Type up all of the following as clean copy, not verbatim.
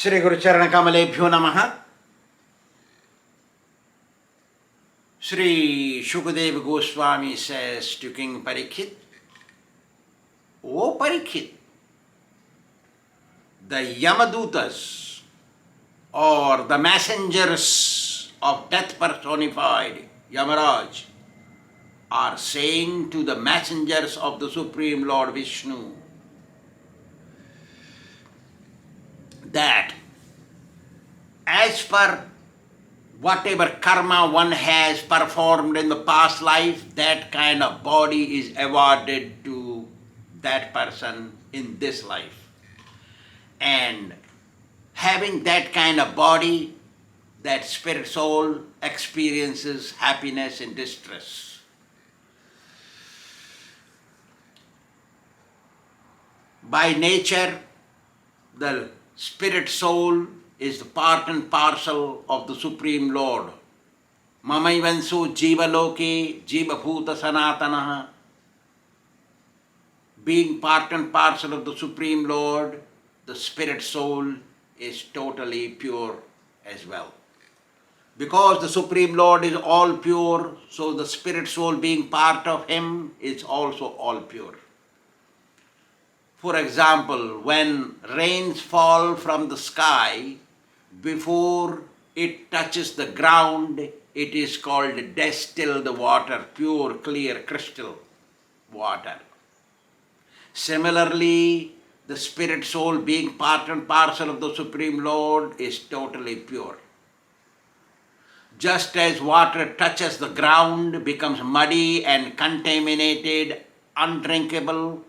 Shri Guru Charana Kamalebhyo Namaha. Shri Shukadeva Goswami says to King Parikshit, O Parikshit, the Yamadutas or the messengers of death personified, Yamaraj, are saying to the messengers of the Supreme Lord Vishnu that as per whatever karma one has performed in the past life, that kind of body is awarded to that person in this life. And having that kind of body, that spirit soul experiences happiness and distress. By nature, the spirit soul is the part and parcel of the Supreme Lord. Mamaivansu jiva loke jiva bhuta sanatanaha. Being part and parcel of the Supreme Lord, the spirit soul is totally pure as well. Because the Supreme Lord is all pure, so the spirit soul being part of Him is also all pure. For example, when rains fall from the sky, before it touches the ground, it is called distilled water, pure, clear, crystal water. Similarly, the spirit soul being part and parcel of the Supreme Lord is totally pure. Just as water touches the ground, becomes muddy and contaminated, undrinkable,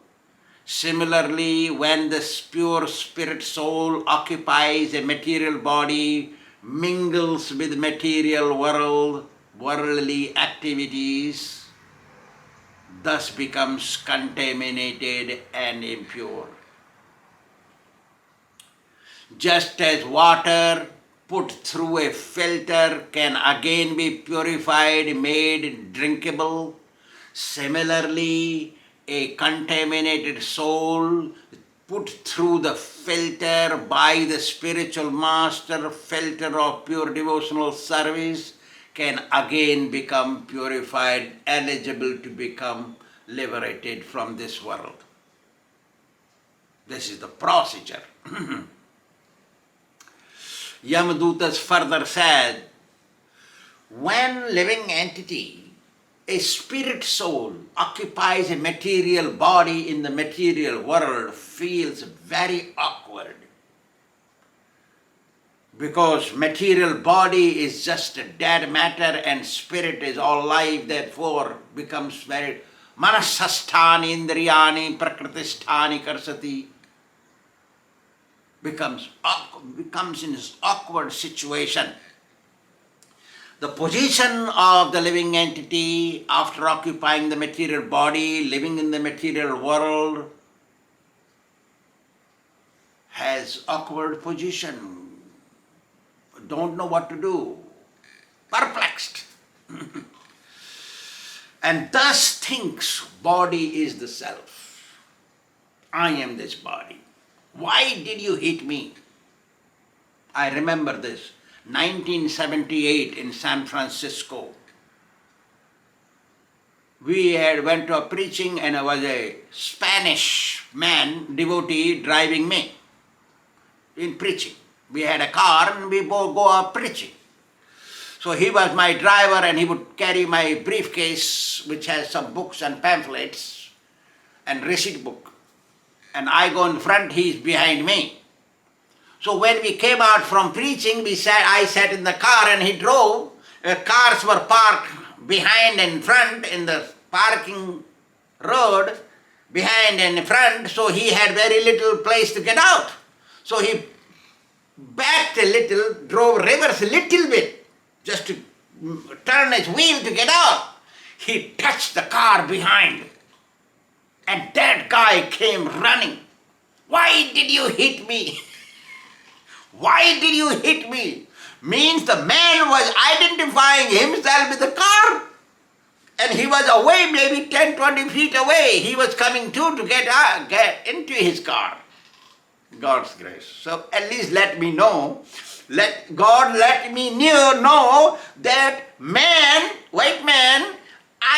similarly, when this pure spirit soul occupies a material body, mingles with material world, worldly activities, thus becomes contaminated and impure. Just as water put through a filter can again be purified, made drinkable, similarly, a contaminated soul put through the filter by the spiritual master, filter of pure devotional service, can again become purified, eligible to become liberated from this world. This is the procedure. Yamadutas further said, when living entity, a spirit soul, occupies a material body in the material world, feels very awkward. Because material body is just a dead matter and spirit is all life, therefore becomes very manasasthani indriyani prakritisthani karsati. Becomes in this awkward situation. The position of the living entity after occupying the material body, living in the material world, has awkward position, don't know what to do, perplexed. And thus thinks body is the self. I am this body. Why did you hit me? I remember this. 1978 in San Francisco. We went to a preaching and there was a Spanish man, devotee, driving me in preaching. We had a car and we both go up preaching. So he was my driver and he would carry my briefcase which has some books and pamphlets and receipt book. And I go in front, he's behind me. So when we came out from preaching, I sat in the car and he drove. Cars were parked behind and in front in the parking road, behind and in front, so he had very little place to get out. So he backed a little, drove reverse a little bit, just to turn his wheel to get out. He touched the car behind. And that guy came running. Why did you hit me? Why did you hit me? Means the man was identifying himself with the car. And he was away, maybe 10, 20 feet away. He was coming to get into his car. God's grace. So at least let me know, let me know that white man,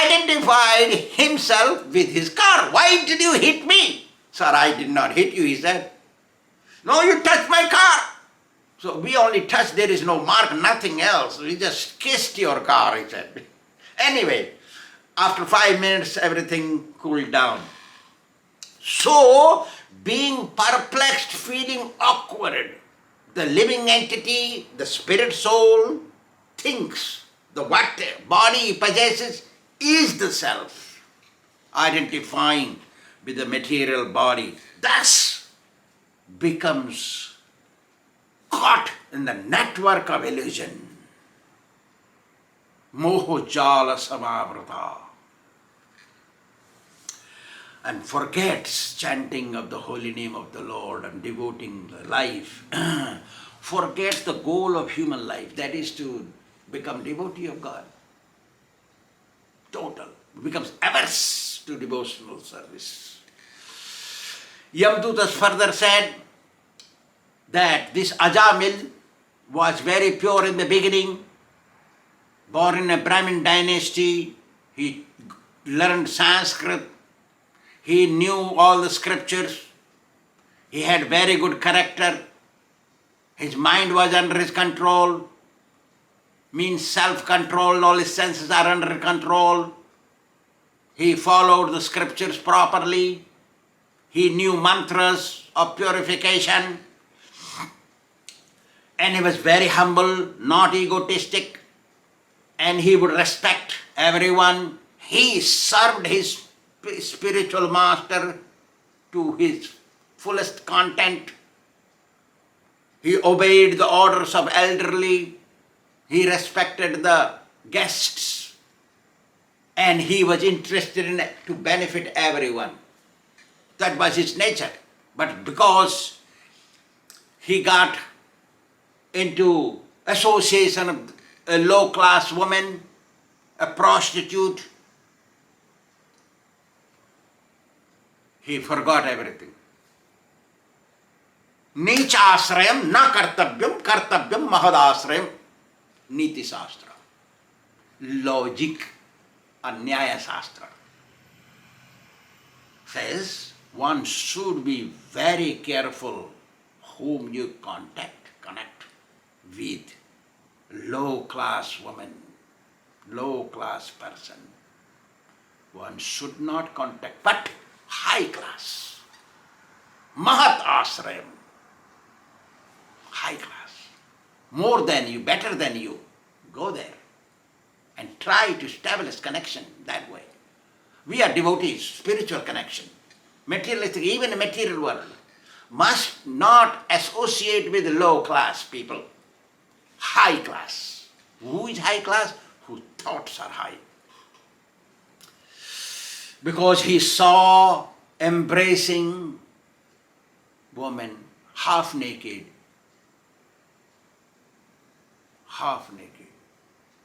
identified himself with his car. Why did you hit me? Sir, I did not hit you, he said. No, you touched my car. So we only touched, there is no mark, nothing else. We just kissed your car, he said. Anyway, after 5 minutes, everything cooled down. So, being perplexed, feeling awkward, the living entity, the spirit soul, thinks the what body he possesses is the self, identifying with the material body, thus becomes caught in the network of illusion. Mohojala samavrata. And forgets chanting of the holy name of the Lord and devoting the life, forgets the goal of human life, that is to become devotee of God. Total. Becomes averse to devotional service. Yamdutas further said that this Ajamil was very pure in the beginning, born in a Brahmin dynasty, he learned Sanskrit, he knew all the scriptures, he had very good character, his mind was under his control, means self-control, all his senses are under control, he followed the scriptures properly, he knew mantras of purification, and he was very humble, not egotistic, and he would respect everyone. He served his spiritual master to his fullest content. He obeyed the orders of elderly. He respected the guests. And he was interested in it to benefit everyone. That was his nature. But because he got into association of a low-class woman, a prostitute, he forgot everything. Nichasrayam na kartavyam, kartavyam mahadasrayam. Niti Shastra. Logic and Nyaya Shastra says one should be very careful whom you connect with. Low-class woman, low-class person. One should not contact, but high-class. Mahat Asrayam. High-class. More than you, better than you. Go there and try to establish connection that way. We are devotees, spiritual connection. Materialistic, even the material world, must not associate with low-class people. High class. Who is high class? Whose thoughts are high. Because he saw embracing woman half naked.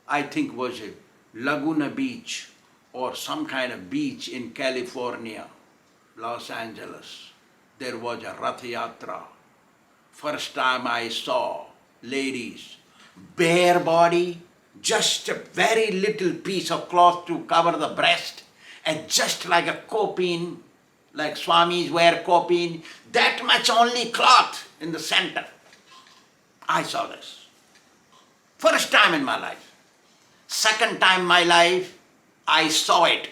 I think was a Laguna Beach or some kind of beach in California, Los Angeles. There was a Rath Yatra. First time I saw ladies, bare body, just a very little piece of cloth to cover the breast, and just like a kopin, like Swāmīs wear kopin, that much only cloth in the center. I saw this. First time in my life. Second time in my life, I saw it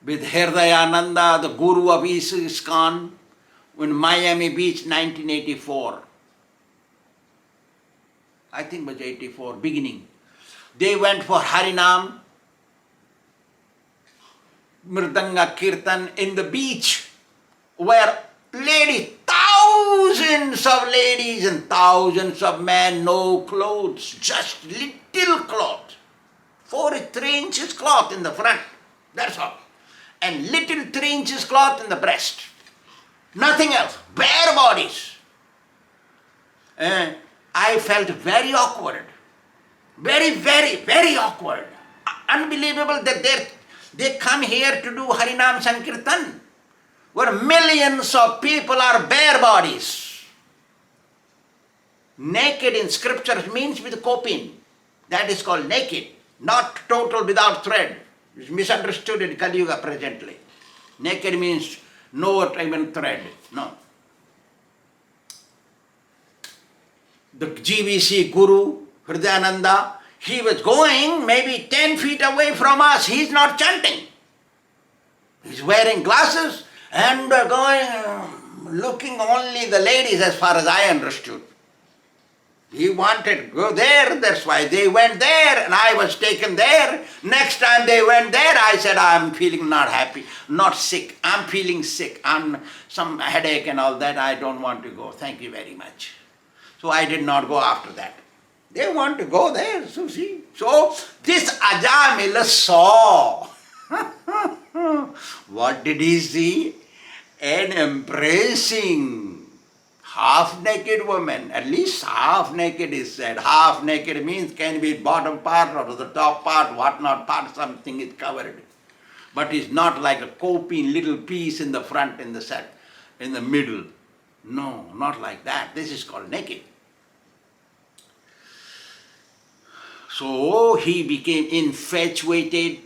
with Hirdayananda, the guru of ISKCON, in Miami Beach, 1984. I think it was 84, beginning. They went for Harinam, Mridanga Kirtan in the beach, where ladies, thousands of ladies and thousands of men, no clothes, just little cloth. 3 inches cloth in the front, that's all. And little 3 inches cloth in the breast. Nothing else, bare bodies. I felt very awkward. Very, very, very awkward. Unbelievable that they come here to do Harinam Sankirtan. where millions of people are bare bodies. Naked in scriptures means with coping. That is called naked, not total without thread. It's misunderstood in Kali Yuga presently. Naked means no even thread. No. The GBC Guru, Hridayananda, he was going maybe 10 feet away from us. He's not chanting. He's wearing glasses and going, looking only the ladies as far as I understood. He wanted to go there, that's why they went there and I was taken there. Next time they went there, I said, I'm feeling not happy, not sick. I'm feeling sick. I'm some headache and all that. I don't want to go. Thank you very much. So I did not go after that. They want to go there, so see. So this Ajamila saw. What did he see? An embracing half-naked woman. At least half-naked is said. Half-naked means can be bottom part or the top part, what-not part, something is covered. But it's not like a coping little piece in the front, in the set, in the middle. No, not like that. This is called naked. So he became infatuated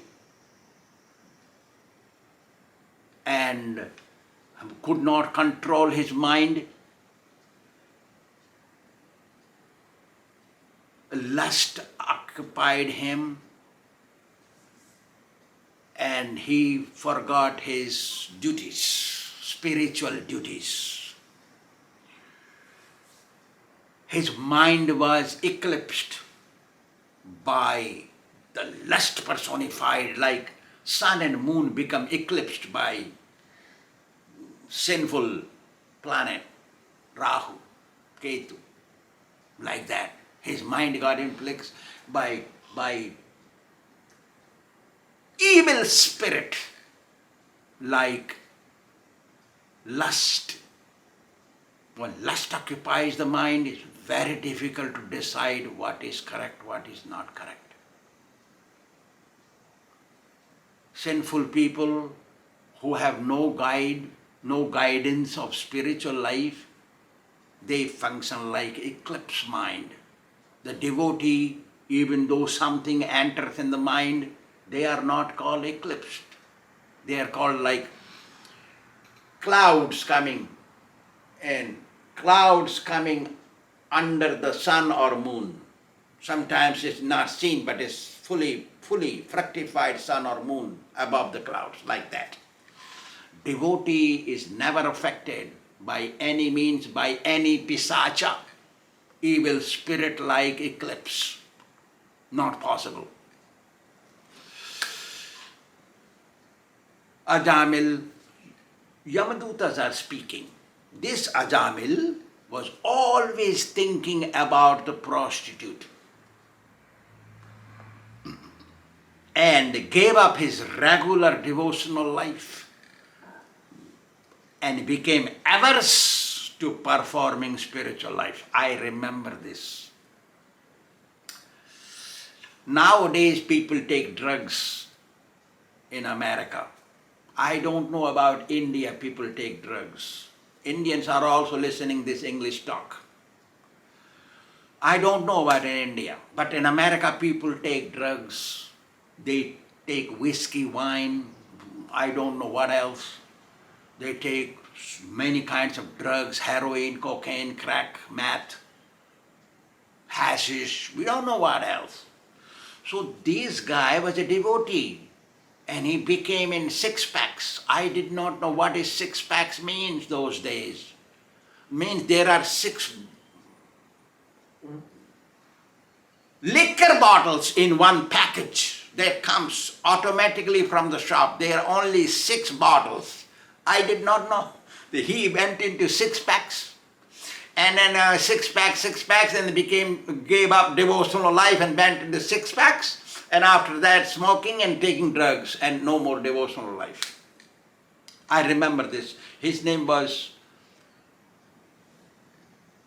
and could not control his mind. Lust occupied him and he forgot his duties, spiritual duties. His mind was eclipsed by the lust personified, like sun and moon become eclipsed by sinful planet, Rahu, Ketu, like that. His mind got influenced by evil spirit like lust. When lust occupies the mind, it's very difficult to decide what is correct, what is not correct. Sinful people who have no guide, no guidance of spiritual life, they function like eclipse mind. The devotee, even though something enters in the mind, they are not called eclipsed. They are called like clouds coming and clouds coming under the sun or moon. Sometimes it's not seen, but it's fully fructified sun or moon above the clouds, like that. Devotee is never affected by any means, by any pisacha, evil spirit like eclipse. Not possible. Ajamil, Yamadutas are speaking. This Ajamil was always thinking about the prostitute and gave up his regular devotional life and became averse to performing spiritual life. I remember this. Nowadays people take drugs in America. I don't know about India, people take drugs. Indians are also listening this English talk. I don't know about in India, but in America people take drugs. They take whiskey, wine, I don't know what else. They take many kinds of drugs, heroin, cocaine, crack, meth, hashish, we don't know what else. So this guy was a devotee and he became in six-packs. I did not know what is six-packs means those days. Means there are 6 liquor bottles in one package that comes automatically from the shop. There are only 6 bottles. I did not know. He went into 6-packs and then 6-packs, and gave up devotional life and went into 6-packs. And after that, smoking and taking drugs and no more devotional life. I remember this. His name was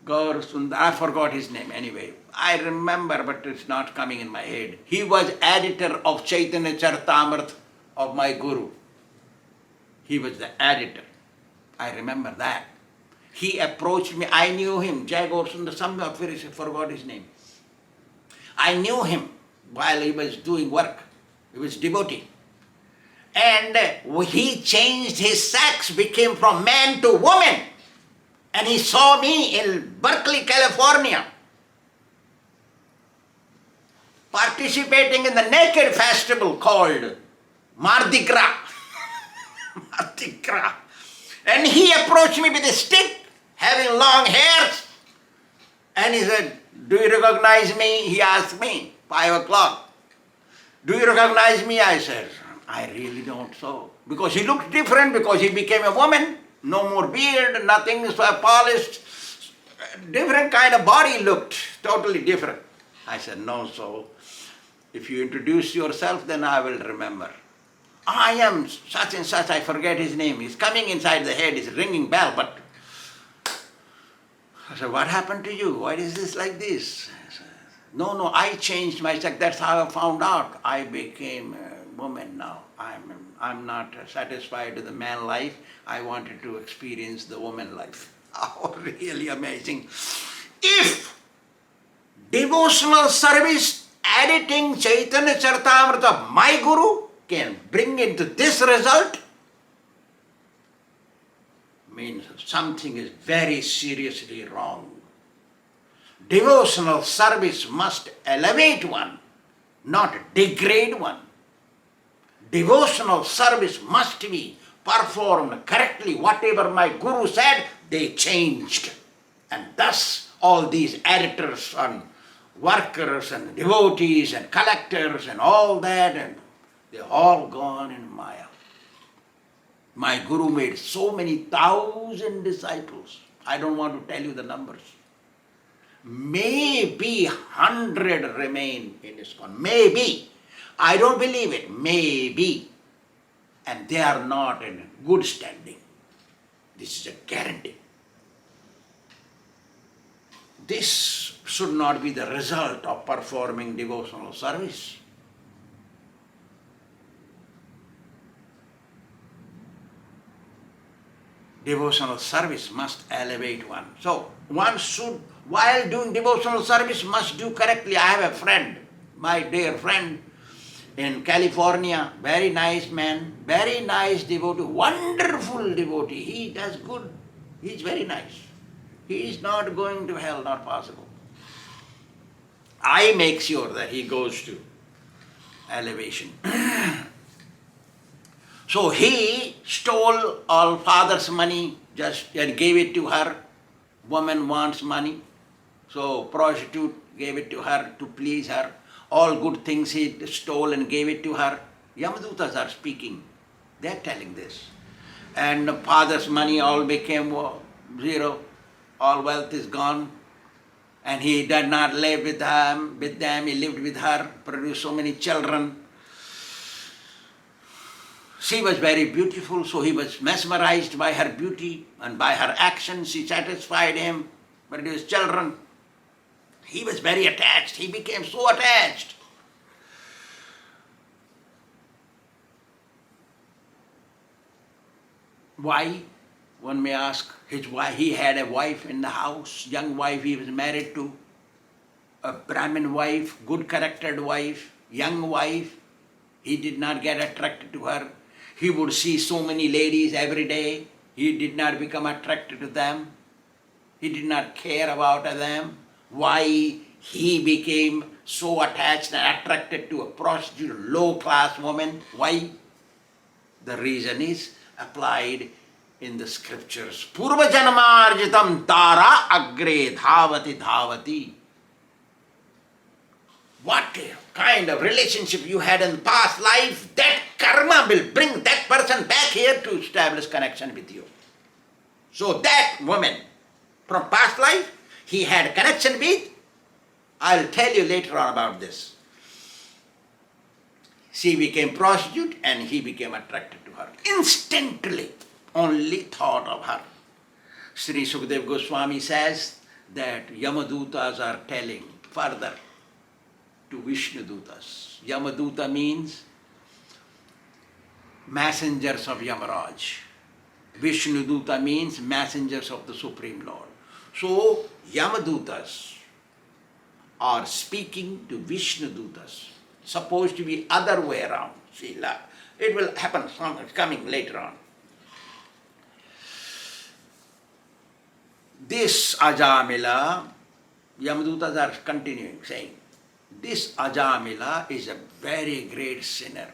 I forgot his name anyway. I remember, but it's not coming in my head. He was editor of Chaitanya Charitamrita of my Guru. He was the editor. I remember that. He approached me, I knew him, Jagosundar, I forgot his name. I knew him while he was doing work. He was devotee. And he changed his sex, became from man to woman. And he saw me in Berkeley, California, participating in the naked festival called Mardi Gras. Mardi Gras. And he approached me with a stick, having long hairs. And he said, "Do you recognize me?" He asked me, 5 o'clock. "Do you recognize me?" I said, "I really don't so." Because he looked different, because he became a woman. No more beard, nothing so polished. Different kind of body looked, totally different. I said, "No, so if you introduce yourself, then I will remember." "I am such and such," I forget his name. He's coming inside the head, he's ringing bell, but I said, "What happened to you? Why is this like this?" I said, No, I changed myself. That's how I found out. I became a woman now. I'm not satisfied with the man life. I wanted to experience the woman life. Oh, really amazing. If devotional service, editing Chaitanya Charitamrita, my Guru, can bring into this result, means something is very seriously wrong. Devotional service must elevate one, not degrade one. Devotional service must be performed correctly. Whatever my Guru said, they changed. And thus all these editors and workers and devotees and collectors and all that, and they're all gone in Maya. My Guru made so many thousand disciples. I don't want to tell you the numbers. Maybe 100 remain in ISKCON. Maybe. I don't believe it. Maybe. And they are not in good standing. This is a guarantee. This should not be the result of performing devotional service. Devotional service must elevate one. So one should, while doing devotional service, must do correctly. I have a friend, my dear friend in California, very nice man, very nice devotee, wonderful devotee. He does good. He's very nice. He is not going to hell, not possible. I make sure that he goes to elevation. So he stole all father's money just and gave it to her. Woman wants money, so prostitute gave it to her to please her. All good things he stole and gave it to her. Yamadutas are speaking. They are telling this. And the father's money all became zero. All wealth is gone. And he did not live with them. He lived with her, produced so many children. She was very beautiful, so he was mesmerized by her beauty and by her actions. She satisfied him, produced children. He was very attached. He became so attached. Why? One may ask. His wife, he had a wife in the house, young wife he was married to, a Brahmin wife, good charactered wife, young wife. He did not get attracted to her. He would see so many ladies every day. He did not become attracted to them. He did not care about them. Why he became so attached and attracted to a prostitute, low-class woman? Why? The reason is applied in the scriptures. Purva janmarjitam tara agre dhavati dhavati. What kind of relationship you had in past life, that karma will bring that person back here to establish connection with you. So that woman from past life, he had connection with. I'll tell you later on about this. She became prostitute and he became attracted to her. Instantly, only thought of her. Sri Sukadeva Goswami says that Yamadutas are telling further to Vishnu Dutas. Yamaduta means messengers of Yamaraj. Vishnuduta means messengers of the Supreme Lord. So, Yamadutas are speaking to Vishnudutas. Supposed to be other way around. See, it will happen, coming later on. This Ajamila, Yamadutas are continuing saying, this Ajamila is a very great sinner.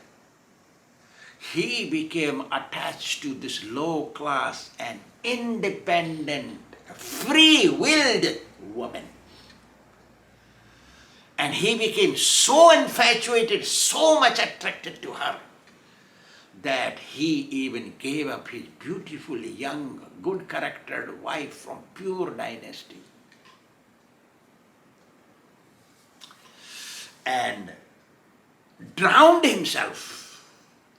He became attached to this low class and independent, free-willed woman. And he became so infatuated, so much attracted to her, that he even gave up his beautiful, young, good-charactered wife from pure dynasty and drowned himself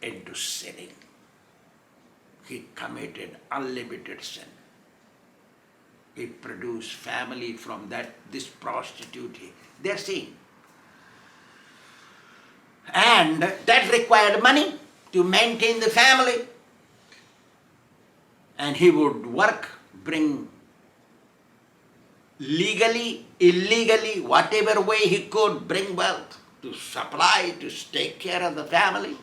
into sinning. He committed unlimited sin. He produced family from this prostitute. They're seeing. And that required money to maintain the family. And he would work, bring legally, illegally, whatever way he could, bring wealth to supply, to take care of the family.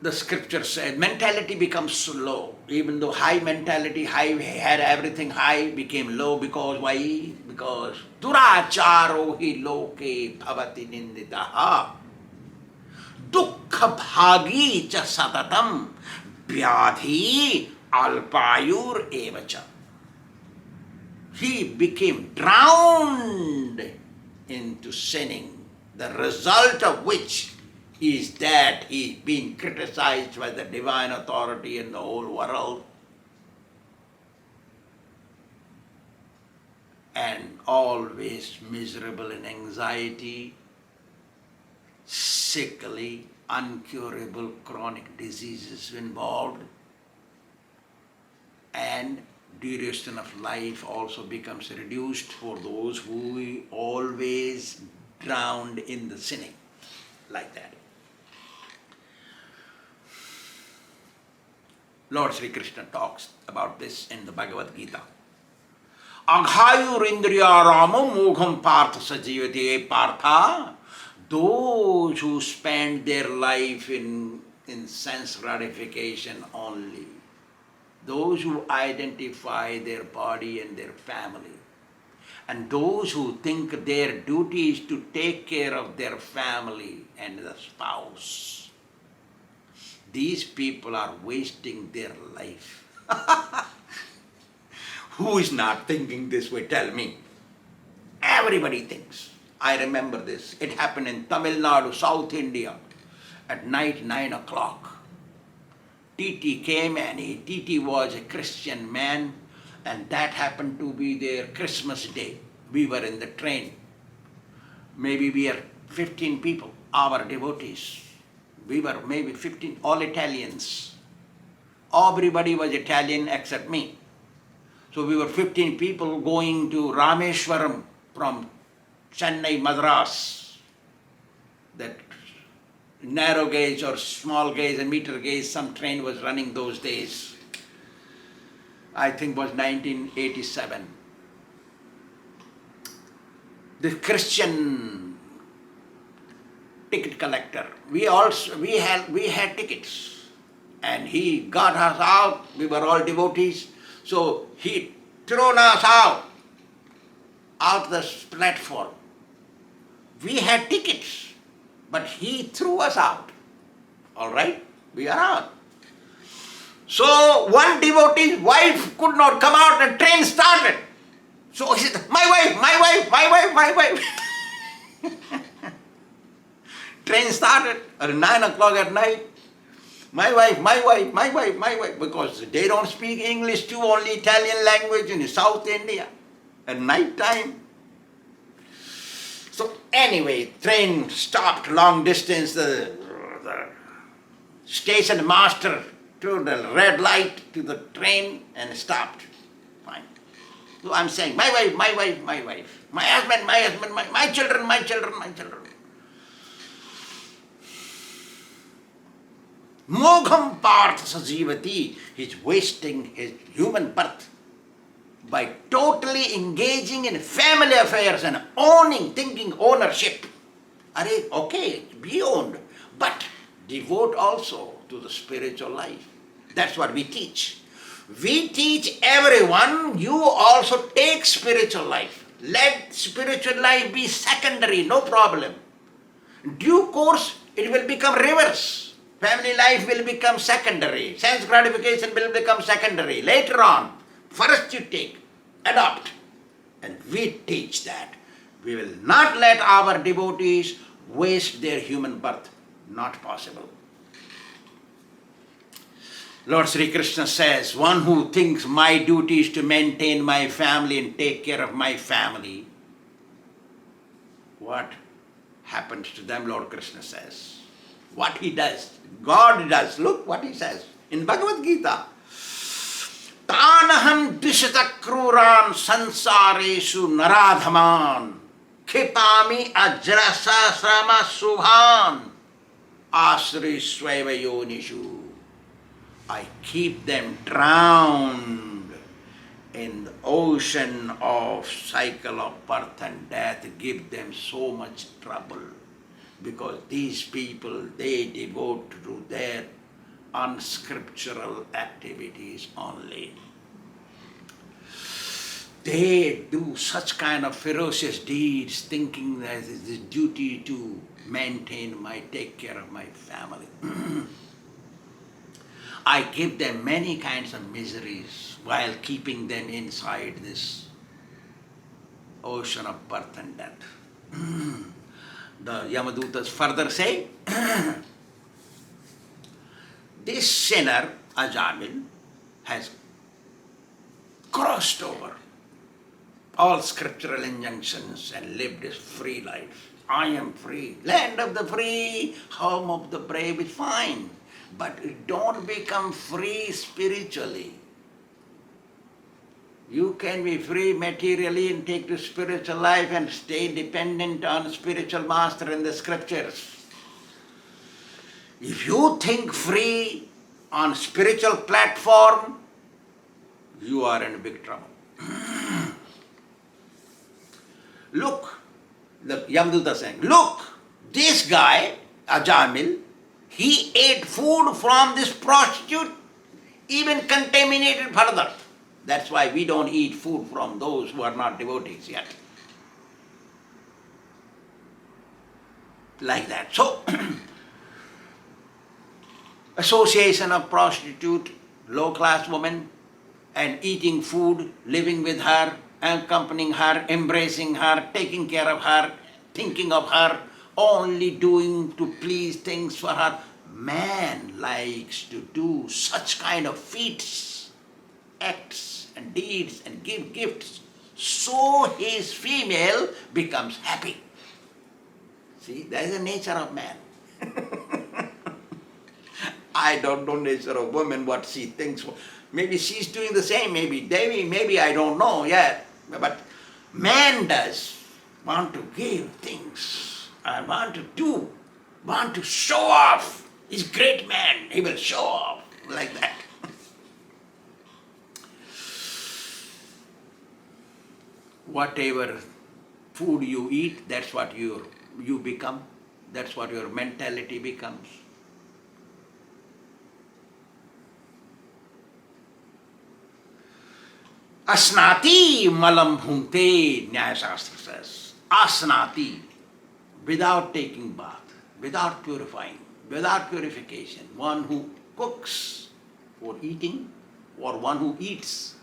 The scripture said mentality becomes slow. Even though high mentality, high had everything high, became low because why? Because duracharo hi loke bhavati ninditaha dukkha bhagi cha satatam vyadhi alpayur evacha. He became drowned into sinning, the result of which is that he's being criticized by the divine authority in the whole world and always miserable in anxiety, sickly, uncurable chronic diseases involved, and duration of life also becomes reduced for those who always drowned in the sinning, like that. Lord Sri Krishna talks about this in the Bhagavad Gita. Aghayurindriya ramam mogham partha sajivati partha. Those who spend their life in sense gratification only, those who identify their body and their family, and those who think their duty is to take care of their family and the spouse, these people are wasting their life. Who is not thinking this way? Tell me. Everybody thinks. I remember this. It happened in Tamil Nadu, South India, at night, 9 o'clock. TT came, and TT was a Christian man, and that happened to be their Christmas day. We were in the train. Maybe we are 15 people, our devotees. We were maybe 15, all Italians. Everybody was Italian except me. So we were 15 people going to Rameshwaram from Chennai, Madras. That narrow gauge or small gauge and meter gauge, some train was running those days. I think it was 1987. The Christian ticket collector, we had tickets, and he got us out. We were all devotees, so he thrown us out the platform. We had tickets, but he threw us out. All right, we are out. So one devotee's wife could not come out, and train started. So he said, my wife. Train started at 9 o'clock at night. My wife, because they don't speak English too, only Italian language in South India at night time. So anyway, train stopped long distance. The station master threw the red light to the train and stopped. Fine. So I'm saying, my wife, my husband, my children. Mogham partha sajivati. He's wasting his human birth by totally engaging in family affairs and thinking ownership. Okay, be owned, but devote also to the spiritual life. That's what we teach. We teach everyone, you also take spiritual life. Let spiritual life be secondary, no problem. Due course, it will become reverse. Family life will become secondary. Sense gratification will become secondary. Later on, first you take, adopt. And we teach that. We will not let our devotees waste their human birth. Not possible. Lord Sri Krishna says, one who thinks my duty is to maintain my family and take care of my family, what happens to them, Lord Krishna says? What he does, God does. Look what he says in Bhagavad Gita. Tanaham dvishata kruran sansareshu naradhaman khipami ajrasa sama subhan asri swaiva yonishu. I keep them drowned in the ocean of cycle of birth and death, give them so much trouble. Because these people, they devote to their unscriptural activities only. They do such kind of ferocious deeds thinking that it is duty to take care of my family. I give them many kinds of miseries while keeping them inside this ocean of birth and death. The Yamadutas further say, this sinner, Ajamil, has crossed over all scriptural injunctions and lived his free life. I am free. Land of the free, home of the brave is fine. But don't become free spiritually. You can be free materially and take to spiritual life and stay dependent on spiritual master in the scriptures. If you think free on spiritual platform, you are in big trouble. Look, the Yamaduta saying, look, this guy, Ajamil, he ate food from this prostitute, even contaminated further. That's why we don't eat food from those who are not devotees yet. Like that. So, association of prostitute, low-class woman, and eating food, living with her, accompanying her, embracing her, taking care of her, thinking of her, only doing to please things for her. Man likes to do such kind of feats, acts and deeds and give gifts, so his female becomes happy. See, that is the nature of man. I don't know nature of woman, what she thinks. Maybe she's doing the same, maybe I don't know yet. But man does want to give things. I want to do, want to show off. He's a great man, he will show off like that. Whatever food you eat, that's what you become. That's what your mentality becomes. Asnati malam bhunte, Nyaya Shastra says. Asnati, without taking bath, without purifying, without purification. One who cooks for eating or one who eats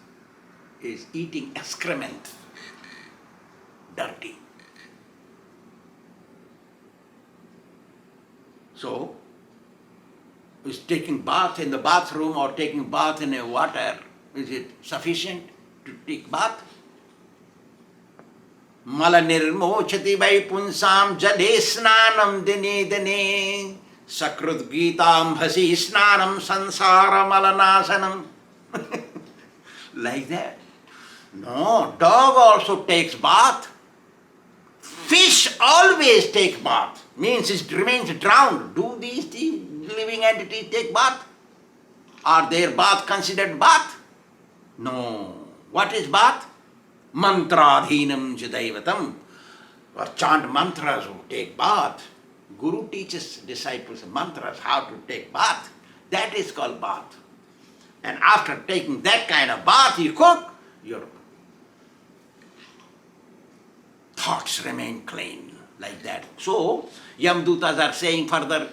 is eating excrement, dirty. So, is taking bath in the bathroom or taking bath in a water, is it sufficient to take bath? Mala nirmochati vai punsam jale snanam dine dine sakrut gitam hasi snanam sansara malanasanam. Like that. No, dog also takes bath. Fish always take bath. Means it remains drowned. Do these things, living entities take bath? Are their bath considered bath? No. What is bath? Mantradhinam jadaivatam. Or chant mantras or take bath. Guru teaches disciples mantras how to take bath. That is called bath. And after taking that kind of bath, you cook, your thoughts remain clean like that. So, Yamdutas are saying further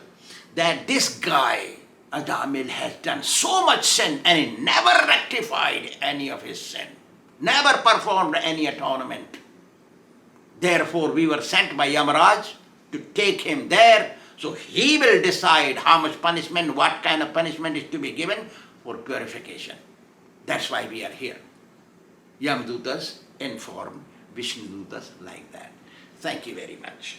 that this guy, Ajamil, has done so much sin and he never rectified any of his sin, never performed any atonement. Therefore, we were sent by Yamaraj to take him there, so he will decide how much punishment, what kind of punishment is to be given for purification. That's why we are here. Yamdutas inform Vishnudutas like that. Thank you very much.